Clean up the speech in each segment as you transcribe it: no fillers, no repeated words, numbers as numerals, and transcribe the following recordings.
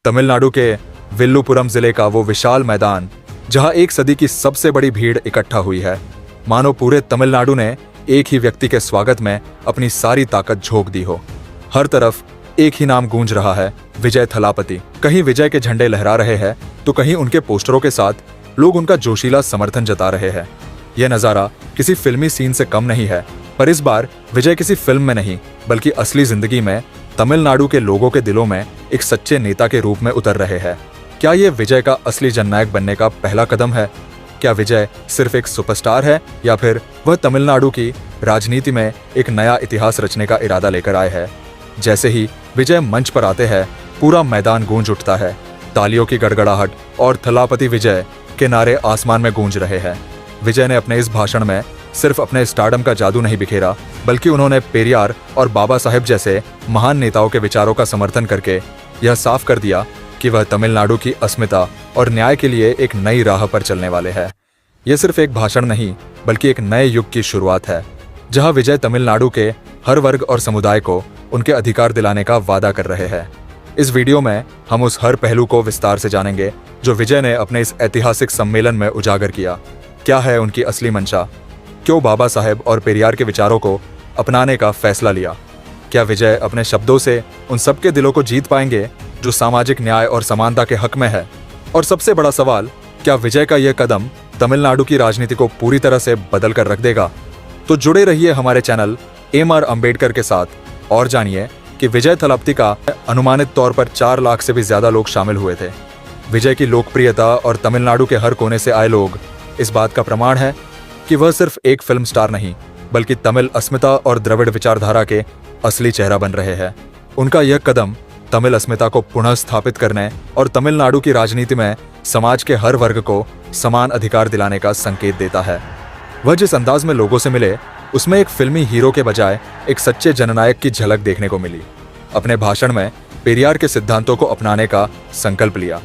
तमिलनाडु के विल्लुपुरम जिले का वो विशाल मैदान जहां एक सदी की सबसे बड़ी भीड़ इकट्ठा हुई है, मानो पूरे तमिलनाडु ने एक ही व्यक्ति के स्वागत में अपनी सारी ताकत झोंक दी हो। हर तरफ एक ही नाम गूंज रहा है, विजय थलापति। कहीं विजय के झंडे लहरा रहे हैं तो कहीं उनके पोस्टरों के साथ लोग उनका जोशीला समर्थन जता रहे हैं। यह नजारा किसी फिल्मी सीन से कम नहीं है, पर इस बार विजय किसी फिल्म में नहीं बल्कि असली जिंदगी में तमिलनाडु के लोगों के दिलों में एक सच्चे नेता के रूप में उतर रहे हैं। क्या ये विजय का असली जननायक बनने का पहला कदम है? क्या विजय सिर्फ एक सुपरस्टार है या फिर वह तमिलनाडु की राजनीति में एक नया इतिहास रचने का इरादा लेकर आए हैं? जैसे ही विजय मंच पर आते हैं, पूरा मैदान गूंज उठता है। तालियों की गड़गड़ाहट और थलापति विजय के नारे आसमान में गूंज रहे हैं। विजय ने अपने इस भाषण में सिर्फ अपने स्टारडम का जादू नहीं बिखेरा, बल्कि उन्होंने पेरियार और बाबा साहेब जैसे महान नेताओं के विचारों का समर्थन करके यह साफ कर दिया कि वह तमिलनाडु की अस्मिता और न्याय के लिए एक नई राह पर चलने वाले हैं। यह सिर्फ एक भाषण नहीं बल्कि एक नए युग की शुरुआत है, जहां विजय तमिलनाडु के हर वर्ग और समुदाय को उनके अधिकार दिलाने का वादा कर रहे हैं। इस वीडियो में हम उस हर पहलू को विस्तार से जानेंगे जो विजय ने अपने इस ऐतिहासिक सम्मेलन में उजागर किया। क्या है उनकी असली मंशा? क्यों बाबा साहेब और पेरियार के विचारों को अपनाने का फैसला लिया? क्या विजय अपने शब्दों से उन सबके दिलों को जीत पाएंगे जो सामाजिक न्याय और समानता के हक में है? और सबसे बड़ा सवाल, क्या विजय का यह कदम तमिलनाडु की राजनीति को पूरी तरह से बदल कर रख देगा? तो जुड़े रहिए हमारे चैनल एम.आर. अंबेडकर के साथ और जानिए कि विजय थलापति का अनुमानित तौर पर 4 लाख से भी ज्यादा लोग शामिल हुए थे। विजय की लोकप्रियता और तमिलनाडु के हर कोने से आए लोग इस बात का प्रमाण है कि वह सिर्फ एक फिल्म स्टार नहीं बल्कि तमिल अस्मिता और द्रविड़ विचारधारा के असली चेहरा बन रहे हैं। उनका यह कदम तमिल अस्मिता को पुनः स्थापित करने और तमिलनाडु की राजनीति में समाज के हर वर्ग को समान अधिकार दिलाने का संकेत देता है। वह जिस अंदाज में लोगों से मिले, उसमें एक फिल्मी हीरो के बजाय एक सच्चे जननायक की झलक देखने को मिली। अपने भाषण में पेरियार के सिद्धांतों को अपनाने का संकल्प लिया।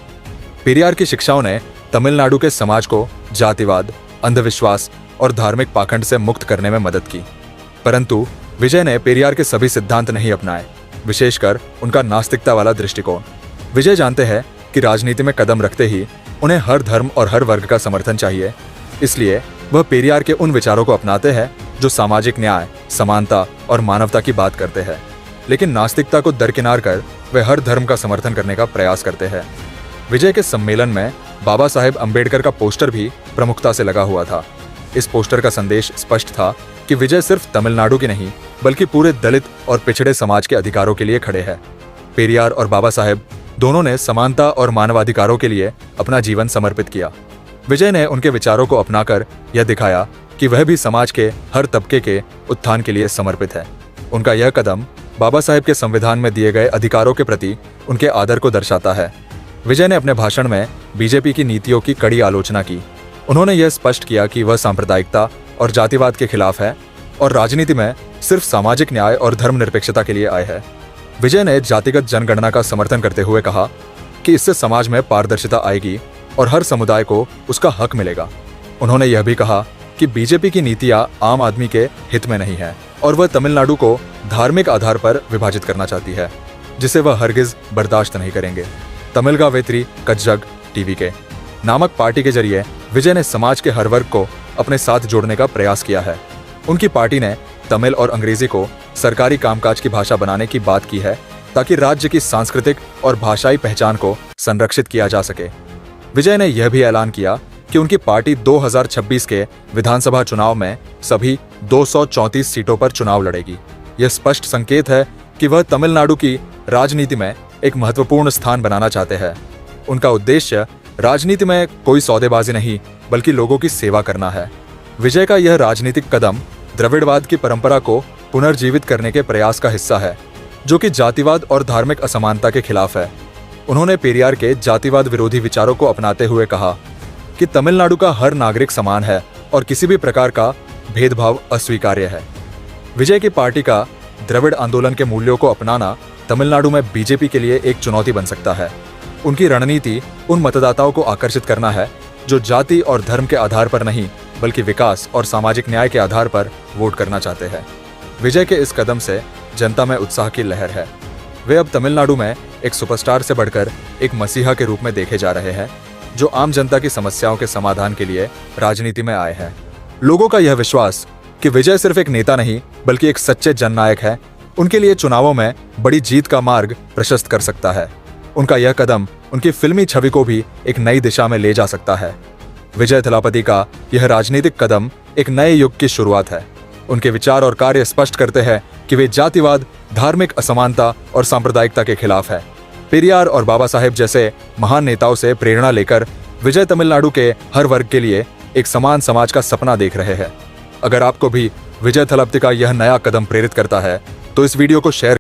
पेरियार की शिक्षाओं ने तमिलनाडु के समाज को जातिवाद, अंधविश्वास और धार्मिक पाखंड से मुक्त करने में मदद की। परंतु विजय ने पेरियार के सभी सिद्धांत नहीं अपनाए, विशेषकर उनका नास्तिकता वाला दृष्टिकोण। विजय जानते हैं कि राजनीति में कदम रखते ही उन्हें हर धर्म और हर वर्ग का समर्थन चाहिए, इसलिए वह पेरियार के उन विचारों को अपनाते हैं जो सामाजिक न्याय, समानता और मानवता की बात करते हैं। लेकिन नास्तिकता को दरकिनार कर वे हर धर्म का समर्थन करने का प्रयास करते हैं। विजय के सम्मेलन में बाबा साहेब अंबेडकर का पोस्टर भी प्रमुखता से लगा हुआ था। इस पोस्टर का संदेश स्पष्ट था कि विजय सिर्फ तमिलनाडु की नहीं बल्कि पूरे दलित और पिछड़े समाज के अधिकारों के लिए खड़े हैं। पेरियार और बाबा साहेब दोनों ने समानता और मानवाधिकारों के लिए अपना जीवन समर्पित किया। विजय ने उनके विचारों को अपनाकर यह दिखाया कि वह भी समाज के हर तबके के उत्थान के लिए समर्पित है। उनका यह कदम बाबा साहेब के संविधान में दिए गए अधिकारों के प्रति उनके आदर को दर्शाता है। विजय ने अपने भाषण में बीजेपी की नीतियों की कड़ी आलोचना की। उन्होंने यह स्पष्ट किया कि वह सांप्रदायिकता और जातिवाद के खिलाफ है और राजनीति में सिर्फ सामाजिक न्याय और धर्मनिरपेक्षता के लिए आए हैं। विजय ने जातिगत जनगणना का समर्थन करते हुए कहा कि इससे समाज में पारदर्शिता आएगी और हर समुदाय को उसका हक मिलेगा। उन्होंने यह भी कहा कि बीजेपी की नीतियां आम आदमी के हित में नहीं है और वह तमिलनाडु को धार्मिक आधार पर विभाजित करना चाहती है, जिसे वह हरगिज बर्दाश्त नहीं करेंगे। तमिलगा वेत्री कज्जग टीवी के नामक पार्टी के जरिए विजय ने समाज के हर वर्ग को अपने साथ जोड़ने का प्रयास किया है। उनकी पार्टी ने तमिल और अंग्रेजी को सरकारी कामकाज की भाषा बनाने की बात की है ताकि राज्य की सांस्कृतिक और भाषाई पहचान को संरक्षित किया जा सके। विजय ने यह भी ऐलान किया कि उनकी पार्टी 2026 के विधानसभा चुनाव में सभी 234 सीटों पर चुनाव लड़ेगी। यह स्पष्ट संकेत है कि वह तमिलनाडु की राजनीति में एक महत्वपूर्ण स्थान बनाना चाहते हैं। उनका उद्देश्य राजनीति में कोई सौदेबाजी नहीं बल्कि लोगों की सेवा करना है। विजय का यह राजनीतिक कदम द्रविड़वाद की परंपरा को पुनर्जीवित करने के प्रयास का हिस्सा है, जो कि जातिवाद और धार्मिक असमानता के खिलाफ है। उन्होंने पेरियार के जातिवाद विरोधी विचारों को अपनाते हुए कहा कि तमिलनाडु का हर नागरिक समान है और किसी भी प्रकार का भेदभाव अस्वीकार्य है। विजय की पार्टी का द्रविड़ आंदोलन के मूल्यों को अपनाना तमिलनाडु में बीजेपी के लिए एक चुनौती बन सकता है। उनकी रणनीति उन मतदाताओं को आकर्षित करना है जो जाति और धर्म के आधार पर नहीं बल्कि विकास और सामाजिक न्याय के आधार पर वोट करना चाहते हैं। विजय के इस कदम से जनता में उत्साह की लहर है। वे अब तमिलनाडु में एक सुपरस्टार से बढ़कर एक मसीहा के रूप में देखे जा रहे हैं, जो आम जनता की समस्याओं के समाधान के लिए राजनीति में आए हैं। लोगों का यह विश्वास कि विजय सिर्फ एक नेता नहीं बल्कि एक सच्चे जननायक है, उनके लिए चुनावों में बड़ी जीत का मार्ग प्रशस्त कर सकता है। उनका यह कदम उनकी फिल्मी छवि को भी एक नई दिशा में ले जा सकता है। विजय थलापति का यह राजनीतिक कदम एक नए युग की शुरुआत है। उनके विचार और कार्य स्पष्ट करते हैं कि वे जातिवाद, धार्मिक असमानता और सांप्रदायिकता के खिलाफ है। पेरियार और बाबा साहेब जैसे महान नेताओं से प्रेरणा लेकर विजय तमिलनाडु के हर वर्ग के लिए एक समान समाज का सपना देख रहे हैं। अगर आपको भी विजय थलापति का यह नया कदम प्रेरित करता है तो इस वीडियो को शेयर